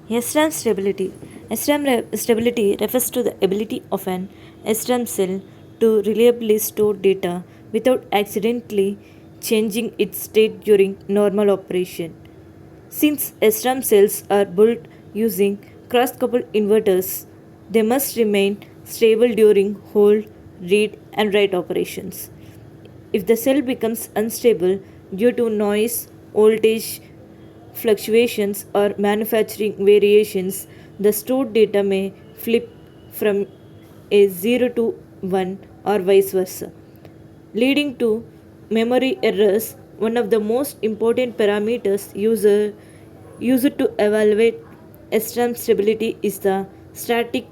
SRAM stability. Stability refers to the ability of an SRAM cell to reliably store data without accidentally changing its state during normal operation. Since SRAM cells are built using cross-coupled inverters, they must remain stable during hold, read, and write operations. If the cell becomes unstable due to noise, voltage fluctuations, or manufacturing variations, the stored data may flip from a 0 to 1 or vice versa, leading to memory errors. One of the most important parameters used to evaluate SRAM stability is the static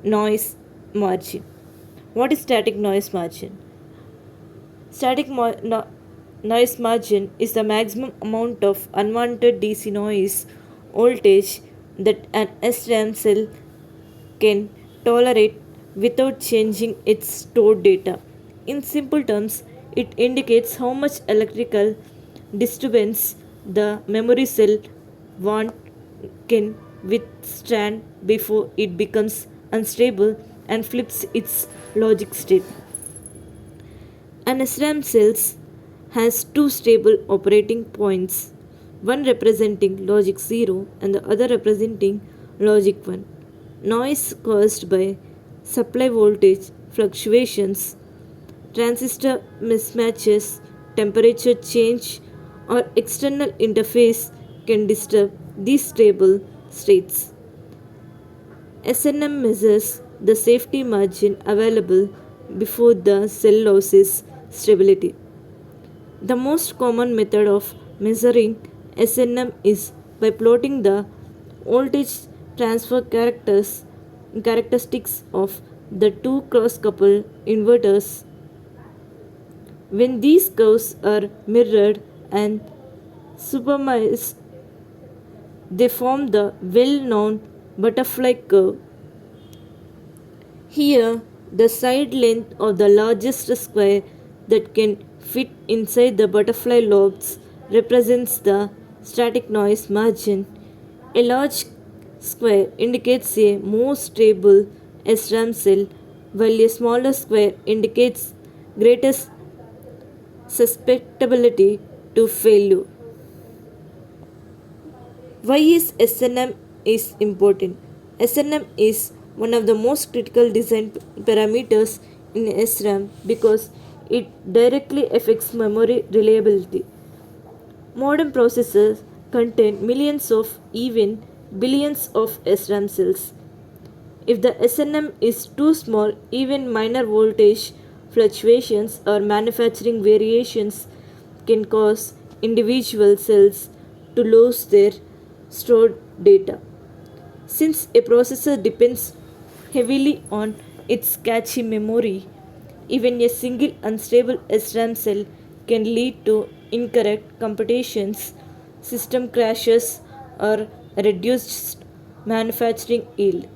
noise margin. What is static noise margin? Noise margin is the maximum amount of unwanted DC noise voltage that an SRAM cell can tolerate without changing its stored data. In simple terms, it indicates how much electrical disturbance the memory cell want can withstand before it becomes unstable and flips its logic state. An SRAM cell has two stable operating points, one representing logic 0 and the other representing logic 1. Noise caused by supply voltage fluctuations, transistor mismatches, temperature change, or external interface can disturb these stable states. SNM measures the safety margin available before the cell loses stability. The most common method of measuring SNM is by plotting the voltage transfer characteristics of the two cross-coupled inverters. When these curves are mirrored and superimposed, they form the well-known butterfly curve. Here, the side length of the largest square that can fit inside the butterfly lobes represents the static noise margin. A large square indicates a more stable SRAM cell, while a smaller square indicates greater susceptibility to failure. Why is SNM is important? SNM is one of the most critical design parameters in SRAM because it directly affects memory reliability. Modern processors contain millions of, even billions of SRAM cells. If the SNM is too small, even minor voltage fluctuations or manufacturing variations can cause individual cells to lose their stored data. Since a processor depends heavily on its cache memory, even a single unstable SRAM cell can lead to incorrect computations, system crashes, or reduced manufacturing yield.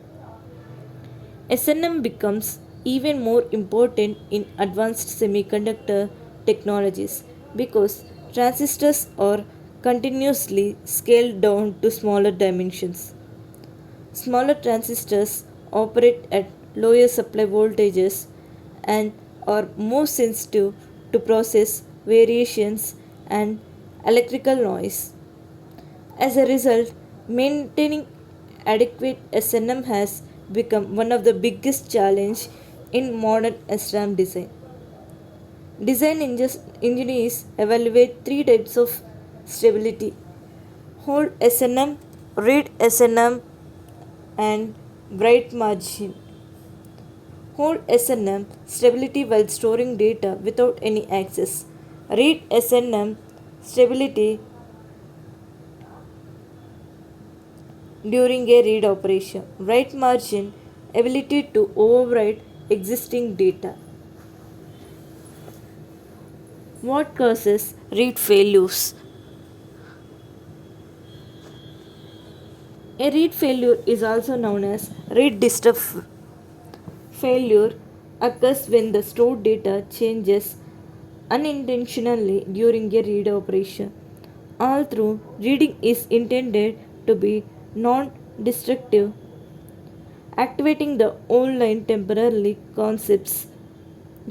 SNM becomes even more important in advanced semiconductor technologies because transistors are continuously scaled down to smaller dimensions. Smaller transistors operate at lower supply voltages and are more sensitive to process variations and electrical noise. As a result, maintaining adequate SNM has become one of the biggest challenges in modern SRAM design. Engineers evaluate three types of stability: hold SNM, read SNM, and write margin. Hold SNM stability while storing data without any access. Read SNM stability during a read operation. Write margin ability to overwrite existing data. What causes read failures? A read failure is also known as read disturb failure occurs when the stored data changes unintentionally during a read operation. Although reading is intended to be non destructive, activating the old line temporarily concepts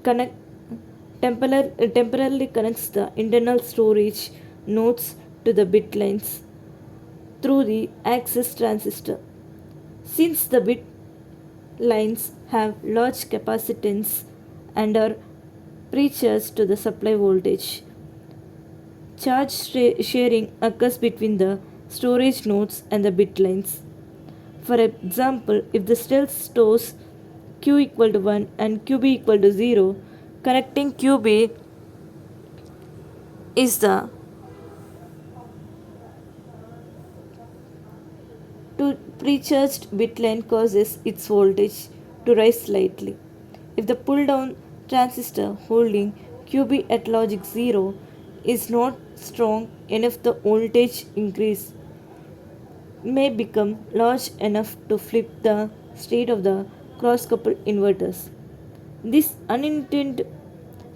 connect temporarily connects the internal storage nodes to the bit lines through the access transistor. Since the bit lines have large capacitance and are precharged to the supply voltage, charge sharing occurs between the storage nodes and the bit lines. For example, if the cell stores Q equal to 1 and QB equal to 0, connecting QB is the to precharged bit line causes its voltage to rise slightly. If the pull down transistor holding QB at logic 0 is not strong enough, the voltage increase may become large enough to flip the state of the cross coupled inverters. This unintended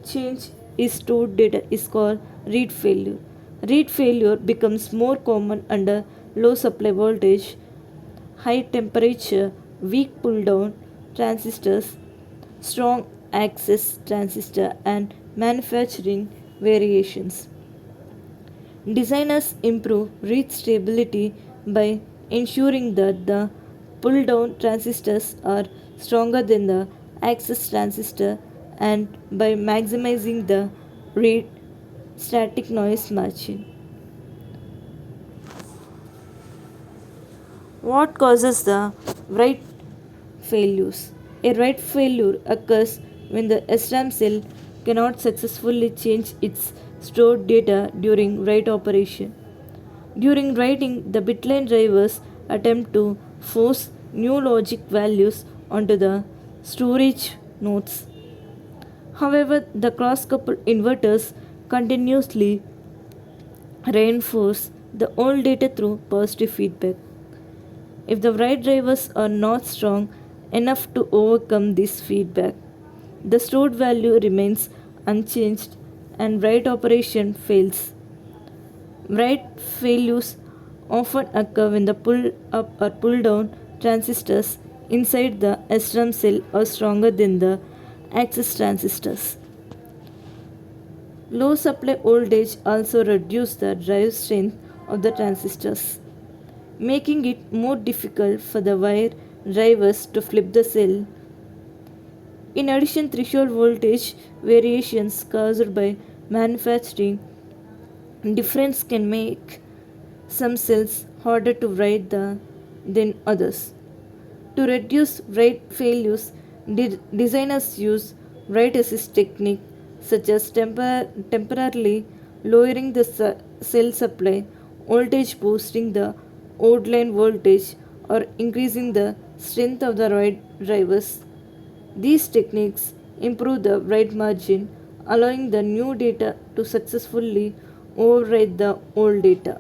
change in stored data is called read failure. Read failure becomes more common under low supply voltage, high temperature, weak pull down transistors, strong access transistor, and manufacturing variations. Designers improve read stability by ensuring that the pull down transistors are stronger than the access transistor and by maximizing the read static noise matching. What causes the write failures? A write failure occurs when the SRAM cell cannot successfully change its stored data during write operation. During writing, the bitline drivers attempt to force new logic values onto the storage nodes. However, the cross coupled inverters continuously reinforce the old data through positive feedback. If the write drivers are not strong enough to overcome this feedback, the stored value remains unchanged and write operation fails. Write failures often occur when the pull up or pull down transistors inside the SRAM cell are stronger than the access transistors. Low supply voltage also reduces the drive strength of the transistors, making it more difficult for the wire drivers to flip the cell. In addition, threshold voltage variations caused by manufacturing difference can make some cells harder to write than others. To reduce write failures, designers use write assist technique such as temporarily lowering the cell supply voltage, boosting the old line voltage, or increasing the strength of the write drivers. These techniques improve the write margin, allowing the new data to successfully override the old data.